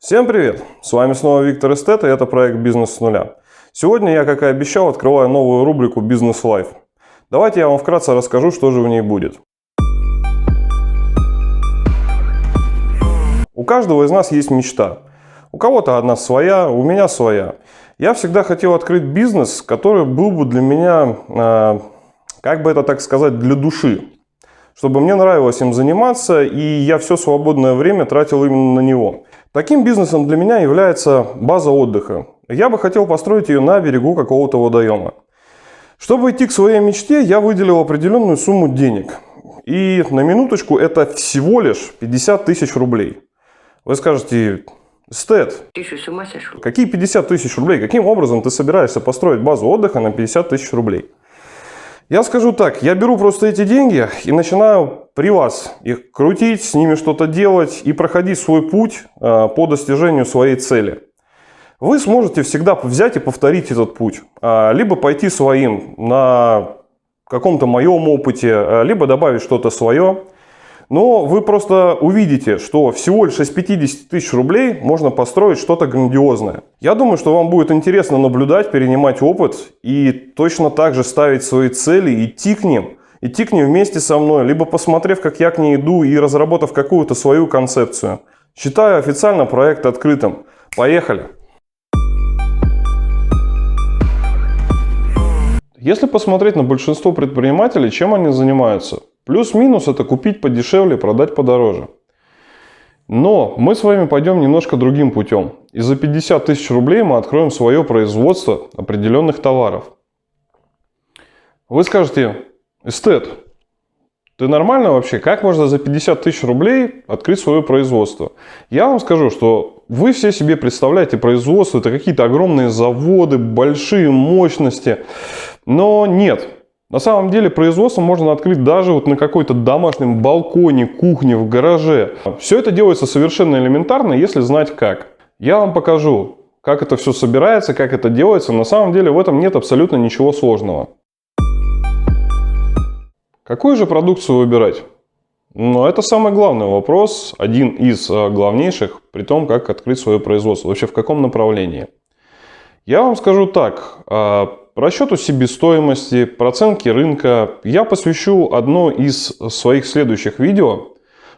Всем привет! С вами снова Виктор Эстет, и это проект «Бизнес с нуля». Сегодня я, как и обещал, открываю новую рубрику «Бизнес Лайф». Давайте я вам вкратце расскажу, что же в ней будет. У каждого из нас есть мечта. У кого-то одна своя, у меня своя. Я всегда хотел открыть бизнес, который был бы для меня, как бы это так сказать, для души. Чтобы мне нравилось им заниматься, и я все свободное время тратил именно на него. Таким бизнесом для меня является база отдыха. Я бы хотел построить ее на берегу какого-то водоема. Чтобы идти к своей мечте, я выделил определенную сумму денег. И на минуточку это всего лишь 50 тысяч рублей. Вы скажете: Эстет, Ты что, с ума сошел? какие 50 тысяч рублей? Каким образом ты собираешься построить базу отдыха на 50 тысяч рублей? Я скажу так, я беру просто эти деньги и начинаю при вас их крутить, с ними что-то делать и проходить свой путь по достижению своей цели. Вы сможете всегда взять и повторить этот путь, либо пойти своим на каком-то моем опыте, либо добавить что-то свое. Но вы просто увидите, что всего лишь из 50 тысяч рублей можно построить что-то грандиозное. Я думаю, что вам будет интересно наблюдать, перенимать опыт и точно так же ставить свои цели, идти к ним вместе со мной, либо посмотрев, как я к ней иду и разработав какую-то свою концепцию. Считаю официально проект открытым. Поехали! Если посмотреть на большинство предпринимателей, чем они занимаются? Плюс-минус это купить подешевле, продать подороже. Но мы с вами пойдем немножко другим путем. И за 50 тысяч рублей мы откроем свое производство определенных товаров. Вы скажете: Эстет, ты нормально вообще? Как можно за 50 тысяч рублей открыть свое производство? Я вам скажу, что вы все себе представляете производство, это какие-то огромные заводы, большие мощности. Но нет. На самом деле производство можно открыть даже вот на какой-то домашнем балконе, кухне, в гараже. Все это делается совершенно элементарно, если знать как. Я вам покажу, как это все собирается, как это делается. На самом деле в этом нет абсолютно ничего сложного. Какую же продукцию выбирать? Ну, это самый главный вопрос, один из главнейших, при том, как открыть свое производство, вообще в каком направлении. Я вам скажу так. Расчету себестоимости, проценки рынка я посвящу одно из своих следующих видео,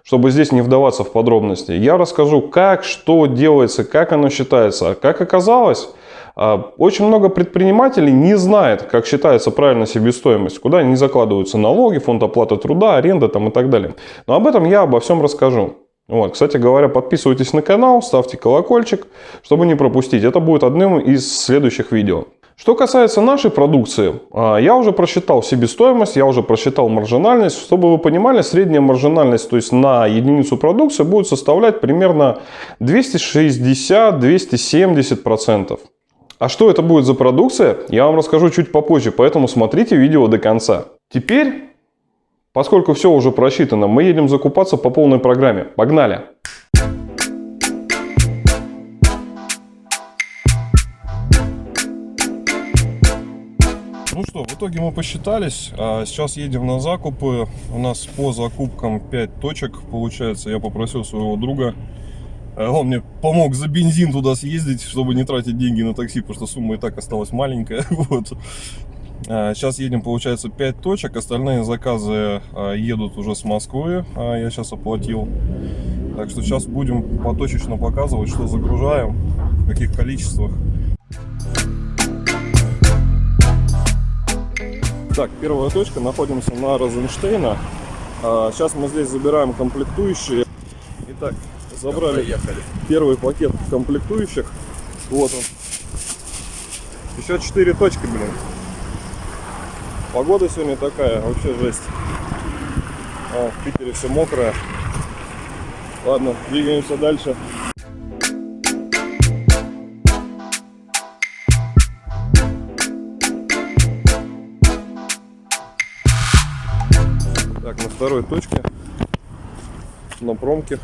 чтобы здесь не вдаваться в подробности. Я расскажу, как, что делается, как оно считается. Как оказалось, очень много предпринимателей не знает, как считается правильно себестоимость, куда не закладываются налоги, фонд оплаты труда, аренда там и так далее. Но об этом я обо всем расскажу. Вот, кстати говоря, подписывайтесь на канал, ставьте колокольчик, чтобы не пропустить. Это будет одним из следующих видео. Что касается нашей продукции, я уже просчитал себестоимость, я уже просчитал маржинальность. Чтобы вы понимали, средняя маржинальность, то есть на единицу продукции, будет составлять примерно 260-270%. А что это будет за продукция, я вам расскажу чуть попозже, поэтому смотрите видео до конца. Теперь, поскольку все уже просчитано, мы едем закупаться по полной программе. Погнали! Ну что, в итоге мы посчитались, сейчас едем на закупы. У нас по закупкам 5 точек, получается. Я попросил своего друга, он мне помог за бензин туда съездить, чтобы не тратить деньги на такси, потому что сумма и так осталась маленькая. Вот. Сейчас едем, получается, 5 точек, остальные заказы едут уже с Москвы, я сейчас оплатил. Так что сейчас будем поточечно показывать, что загружаем, в каких количествах. Так, первая точка, находимся на Розенштейна. Сейчас мы здесь забираем комплектующие. Итак, забрали первый пакет комплектующих. Вот он. Еще 4 точки, блин. Погода сегодня такая, вообще жесть. В Питере все мокрое. Ладно, двигаемся дальше. Так, на второй точке, на промке.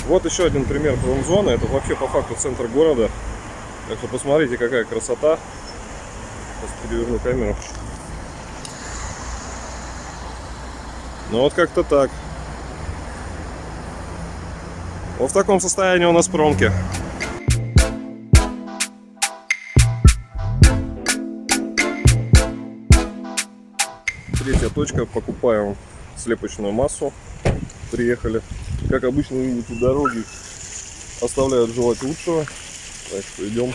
Вот еще один пример промзоны. Это вообще по факту центр города. Так что посмотрите, какая красота. Сейчас переверну камеру. Ну вот как-то так. Вот в таком состоянии у нас промки. Третья точка. Покупаем слепочную массу. Приехали. Как обычно, видите, дороги оставляют желать лучшего. Так что идем.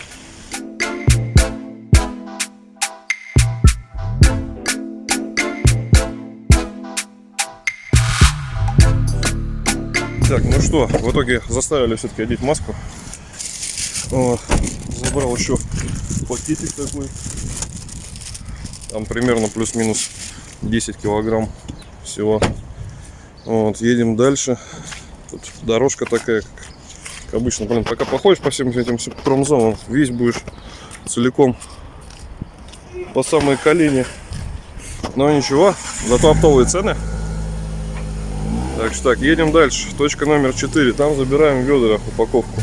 Так, ну что, в итоге заставили все-таки одеть маску. Вот. Забрал еще пакетик такой. Там примерно плюс-минус 10 килограмм всего. Вот, едем дальше. Тут дорожка такая, как обычно. Блин, пока походишь по всем этим промзонам, весь будешь целиком по самые колени. Но ничего, зато оптовые цены. Так что так, едем дальше. Точка номер 4. Там забираем ведра, упаковку.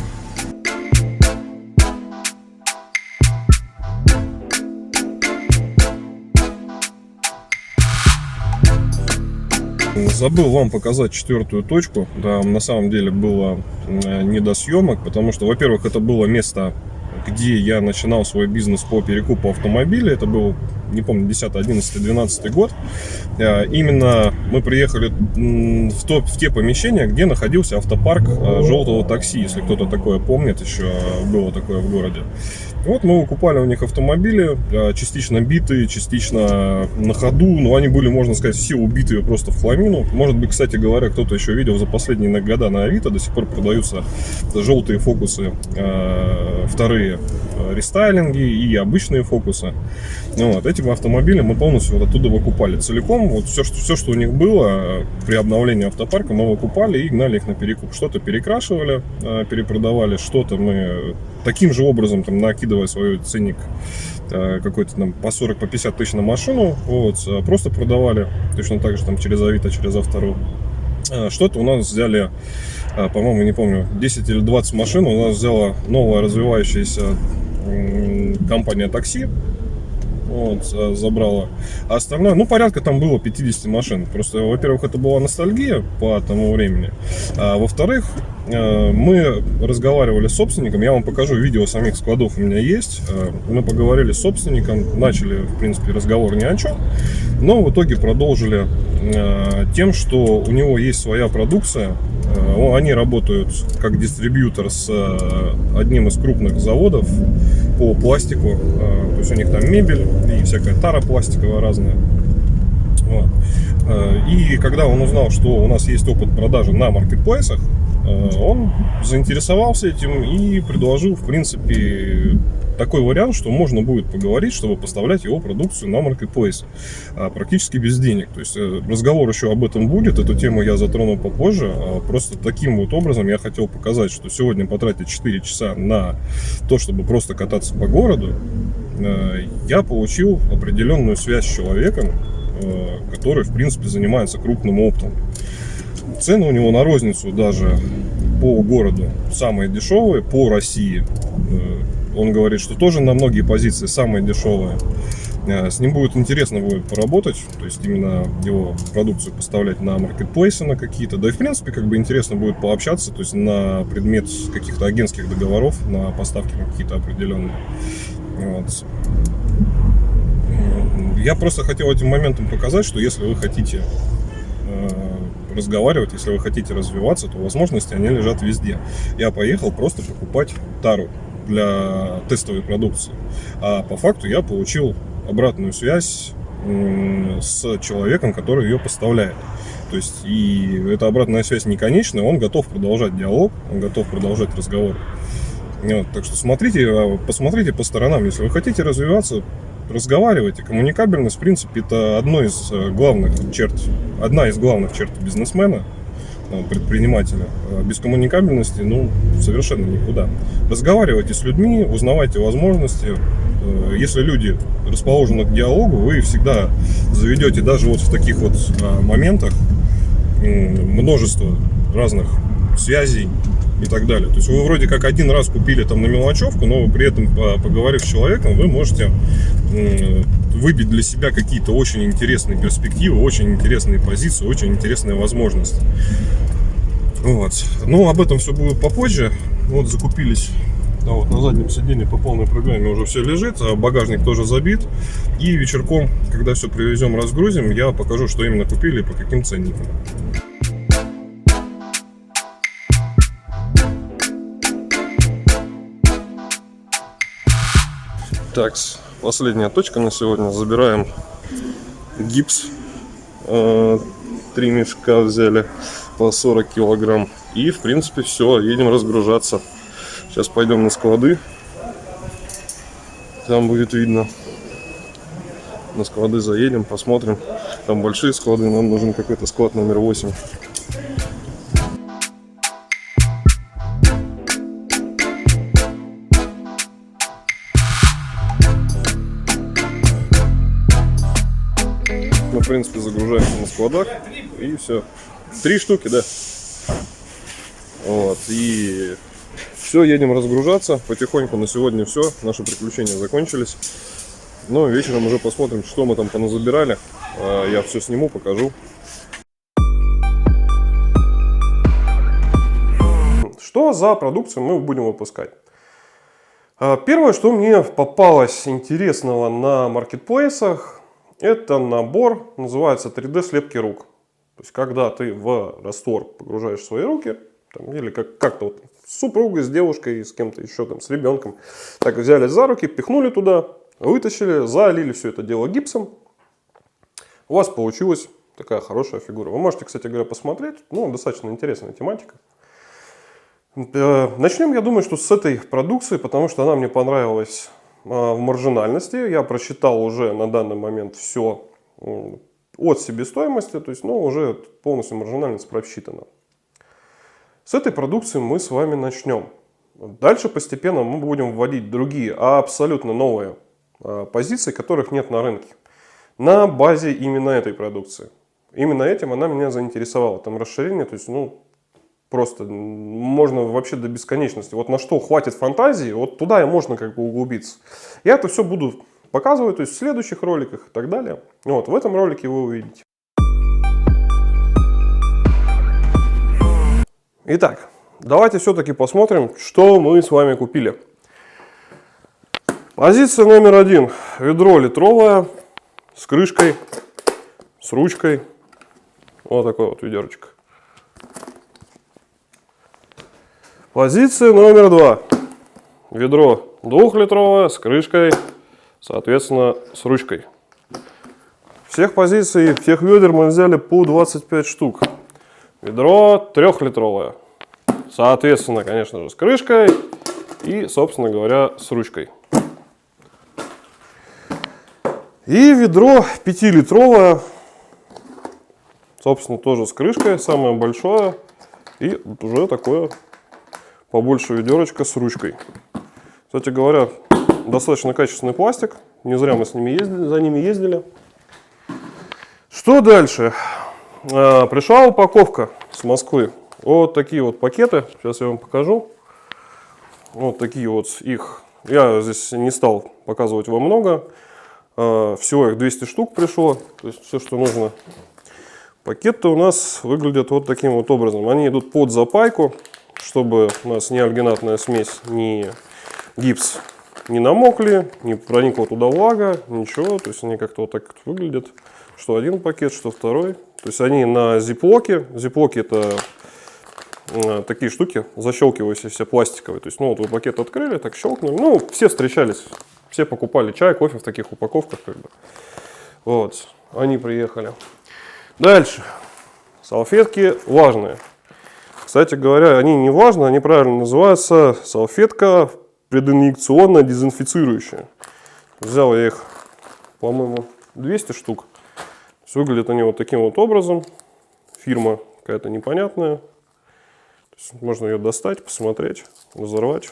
Забыл вам показать четвертую точку. Да, на самом деле было не до съемок, потому что, во-первых, это было место, где я начинал свой бизнес по перекупу автомобилей. Это был, не помню, 10, 11, 12 год. Именно мы приехали в те помещения, где находился автопарк желтого такси, если кто-то такое помнит, еще было такое в городе. Вот мы выкупали у них автомобили, частично битые, частично на ходу, но они были, можно сказать, все убитые просто в хламину. Может быть, кстати говоря, кто-то еще видел, за последние года на Авито до сих пор продаются желтые фокусы, вторые рестайлинги и обычные фокусы. Вот, этим автомобилем мы полностью вот оттуда выкупали целиком. Вот все, что у них было при обновлении автопарка, мы выкупали и гнали их на перекуп. Что-то перекрашивали, перепродавали, что-то мы таким же образом, там, накидывая свой ценник какой-то там по 40, по 50 тысяч на машину, вот, просто продавали точно так же там через Авито, через Автору. Что-то у нас взяли, по-моему, не помню, 10 или 20 машин у нас взяла новая развивающаяся компания такси. Вот, забрала. А остальное, ну, порядка там было 50 машин. Просто, во-первых, это была ностальгия по тому времени. А во-вторых, мы разговаривали с собственником. Я вам покажу видео самих складов, у меня есть. Мы поговорили с собственником, начали, в принципе, разговор ни о чем. Но в итоге продолжили тем, что у него есть своя продукция. Они работают как дистрибьютор с одним из крупных заводов по пластику. То есть у них там мебель и всякая тара пластиковая разная. Вот. И когда он узнал, что у нас есть опыт продажи на маркетплейсах, он заинтересовался этим и предложил, в принципе, такой вариант, что можно будет поговорить, чтобы поставлять его продукцию на маркетплейсы практически без денег. То есть разговор еще об этом будет, эту тему я затрону попозже. Просто таким вот образом я хотел показать, что сегодня потратить 4 часа на то, чтобы просто кататься по городу, я получил определенную связь с человеком, который, в принципе, занимается крупным оптом. Цены у него на розницу даже по городу самые дешевые, по России. Он говорит, что тоже на многие позиции самые дешевые. С ним будет интересно поработать, то есть именно его продукцию поставлять на маркетплейсы на какие-то. Да и в принципе как бы интересно будет пообщаться, то есть на предмет каких-то агентских договоров, на поставки на какие-то определенные. Вот. Я просто хотел этим моментом показать, что если вы хотите разговаривать, если вы хотите развиваться, то возможности они лежат везде. Я поехал просто покупать тару для тестовой продукции. А по факту я получил обратную связь с человеком, который ее поставляет. То есть и эта обратная связь не конечная, он готов продолжать диалог, он готов продолжать разговор. Вот, так что посмотрите по сторонам, если вы хотите развиваться, разговаривайте. Коммуникабельность, в принципе, это одна из главных черт бизнесмена, предпринимателя. Без коммуникабельности, ну, совершенно никуда. Разговаривайте с людьми, узнавайте возможности. Если люди расположены к диалогу, вы всегда заведете даже вот в таких вот моментах множество разных связей, и так далее. То есть вы вроде как один раз купили там на мелочевку, но при этом, поговорив с человеком, вы можете выбить для себя какие-то очень интересные перспективы, очень интересные позиции, очень интересные возможности. Вот. Ну, об этом все будет попозже. Вот закупились. Да, вот на заднем сиденье по полной программе уже все лежит, а багажник тоже забит. И вечерком, когда все привезем, разгрузим, я покажу, что именно купили и по каким ценникам. Так, последняя точка на сегодня. Забираем гипс. 3 мешка взяли по 40 килограмм. И, в принципе, все, едем разгружаться. Сейчас пойдем на склады. Там будет видно. На склады заедем, посмотрим. Там большие склады, нам нужен какой-то склад номер 8. Мы, в принципе, загружаемся на складах. И все. 3 штуки, да. Вот. И все, едем разгружаться. Потихоньку на сегодня все. Наши приключения закончились. Но вечером уже посмотрим, что мы там поназабирали. Я все сниму, покажу. Что за продукцию мы будем выпускать? Первое, что мне попалось интересного на маркетплейсах, это набор, называется 3D слепки рук. То есть, когда ты в раствор погружаешь свои руки, там, или как-то вот с супругой, с девушкой, с кем-то еще, там, с ребенком, так взяли за руки, пихнули туда, вытащили, залили все это дело гипсом. У вас получилась такая хорошая фигура. Вы можете, кстати говоря, посмотреть. Ну, достаточно интересная тематика. Начнем, я думаю, что с этой продукции, потому что она мне понравилась в маржинальности. Я прочитал уже на данный момент все от себестоимости, то есть, ну, уже полностью маржинальность просчитана. С этой продукции мы с вами начнем. Дальше постепенно мы будем вводить другие, абсолютно новые позиции, которых нет на рынке. На базе именно этой продукции. Именно этим она меня заинтересовала. Там расширение, то есть, ну, просто можно вообще до бесконечности. Вот на что хватит фантазии, вот туда и можно как бы углубиться. Я это все буду показывать, то есть в следующих роликах и так далее. Вот, в этом ролике вы увидите. Итак, давайте все-таки посмотрим, что мы с вами купили. Позиция номер 1. Ведро литровое с крышкой, с ручкой. Вот такое вот ведерочко. Позиция номер 2. Ведро 2-литровое с крышкой, соответственно, с ручкой. Всех позиций, всех ведер мы взяли по 25 штук. Ведро 3-литровое. Соответственно, конечно же, с крышкой и, собственно говоря, с ручкой. И ведро 5-литровое. Собственно, тоже с крышкой, самое большое. И уже такое побольше ведерочка с ручкой. Кстати говоря, достаточно качественный пластик. Не зря мы с ними ездили, за ними ездили. Что дальше? Пришла упаковка с Москвы. Вот такие вот пакеты. Сейчас я вам покажу. Вот такие вот их. Я здесь не стал показывать вам много. Всего их 200 штук пришло. То есть все, что нужно. Пакеты у нас выглядят вот таким вот образом. Они идут под запайку, чтобы у нас ни альгинатная смесь, ни гипс не намокли, не проникла туда влага, ничего. То есть они как-то вот так выглядят. Что один пакет, что второй. То есть они на зиплоке. Зиплоки — это такие штуки, защелкивающиеся, пластиковые. То есть, ну, вот вы пакет открыли, так щелкнули. Ну, все встречались, все покупали чай, кофе в таких упаковках, как бы. Вот, они приехали. Дальше. Салфетки влажные. Кстати говоря, они не влажные, они правильно называются салфетка прединъекционно-дезинфицирующая. Взял я их, по-моему, 200 штук. Выглядят они вот таким вот образом. Фирма какая-то непонятная. То есть можно ее достать, посмотреть, разорвать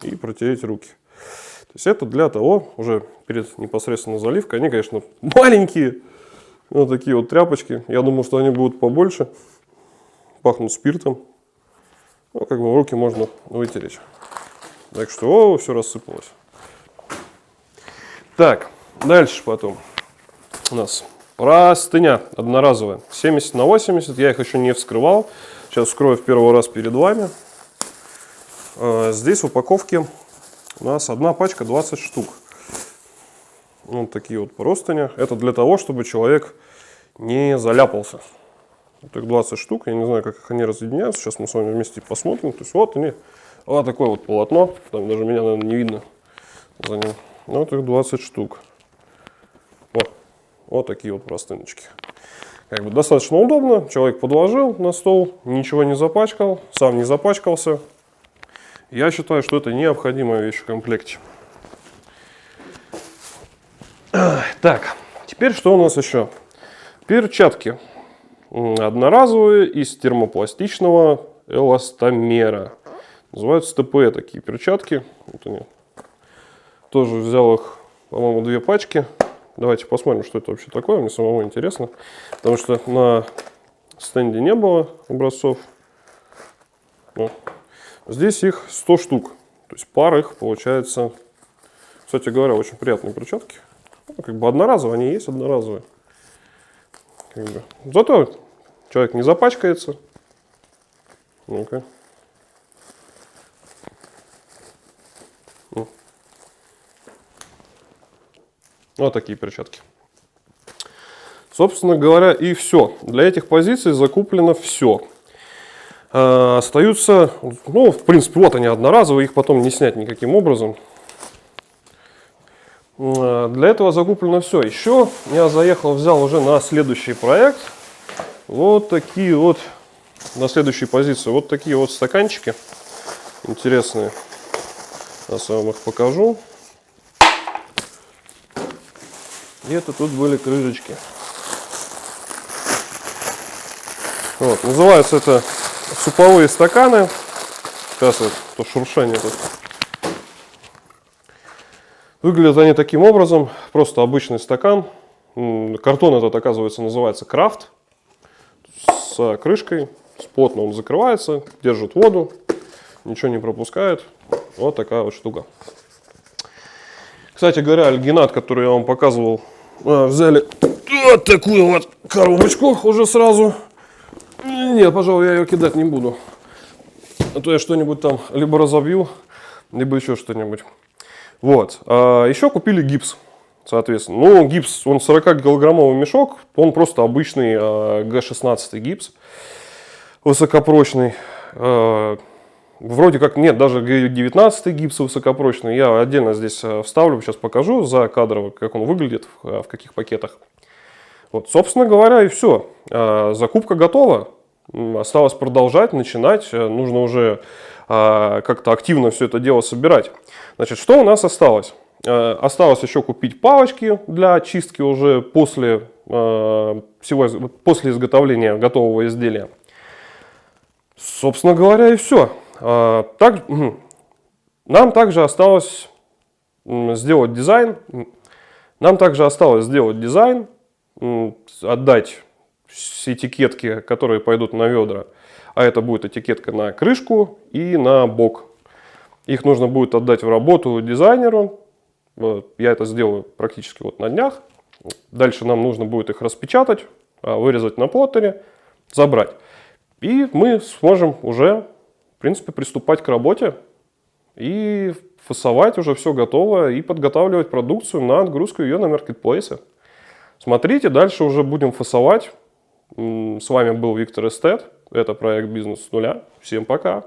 и протереть руки. То есть это для того, уже перед непосредственно заливкой. Они, конечно, маленькие. Вот такие вот тряпочки. Я думаю, что они будут побольше. Пахнут спиртом. Ну, как бы в руки можно вытереть. Так что, все рассыпалось. Так, дальше потом у нас простыня одноразовая. 70 на 80, я их еще не вскрывал. Сейчас вскрою в первый раз перед вами. Здесь в упаковке у нас одна пачка 20 штук. Вот такие вот простыни. Это для того, чтобы человек не заляпался. Вот их 20 штук. Я не знаю, как они разъединяются. Сейчас мы с вами вместе посмотрим. То есть вот они. Вот такое вот полотно. Там даже меня, наверное, не видно за ним. Вот их 20 штук. Вот такие вот простыночки. Как бы достаточно удобно. Человек подложил на стол, ничего не запачкал, сам не запачкался. Я считаю, что это необходимая вещь в комплекте. Так, теперь что у нас еще? Перчатки. Одноразовые из термопластичного эластомера. Называются ТПЭ такие перчатки. Вот они. Тоже взял их, по-моему, 2 пачки. Давайте посмотрим, что это вообще такое. Мне самому интересно. Потому что на стенде не было образцов. Но здесь их 100 штук. То есть пар их получается. Кстати говоря, очень приятные перчатки. Ну, как бы одноразовые, они есть одноразовые. Как бы. Зато человек не запачкается. Ну-ка. Вот такие перчатки. Собственно говоря, и все. Для этих позиций закуплено все. Остаются, ну, в принципе, вот они одноразовые, их потом не снять никаким образом. Для этого закуплено все. Еще я заехал, взял уже на следующий проект. Вот такие вот, на следующей позиции, вот такие вот стаканчики интересные. Сейчас я вам их покажу. Где-то тут были крышечки. Вот, называются это суповые стаканы. Сейчас вот то шуршание тут. Выглядят они таким образом. Просто обычный стакан. Картон этот, оказывается, называется крафт. С крышкой. Плотно он закрывается, держит воду. Ничего не пропускает. Вот такая вот штука. Кстати говоря, альгинат, который я вам показывал, взяли вот такую вот коробочку уже сразу. Нет, пожалуй, я ее кидать не буду. А то я что-нибудь там либо разобью, либо еще что-нибудь. Вот. Еще купили гипс, соответственно. Ну, гипс, он 40-килограммовый мешок. Он просто обычный Г16 гипс. Высокопрочный. Вроде как нет, даже Г19 гипс высокопрочный. Я отдельно здесь вставлю, сейчас покажу за кадрово, как он выглядит, в каких пакетах. Вот, собственно говоря, и все. Закупка готова. Осталось продолжать, начинать. Нужно уже как-то активно все это дело собирать. Значит, что у нас осталось? Осталось еще купить палочки для очистки уже после изготовления готового изделия. Собственно говоря, и все. Нам также осталось сделать дизайн. Отдать этикетки, которые пойдут на ведра. А это будет этикетка на крышку и на бок. Их нужно будет отдать в работу дизайнеру. Я это сделаю практически вот на днях. Дальше нам нужно будет их распечатать, вырезать на плоттере, забрать. И мы сможем уже, в принципе, приступать к работе и фасовать уже все готово и подготавливать продукцию на отгрузку ее на маркетплейсы. Смотрите, дальше уже будем фасовать. С вами был Виктор Эстет. Это проект «Бизнес с нуля». Всем пока!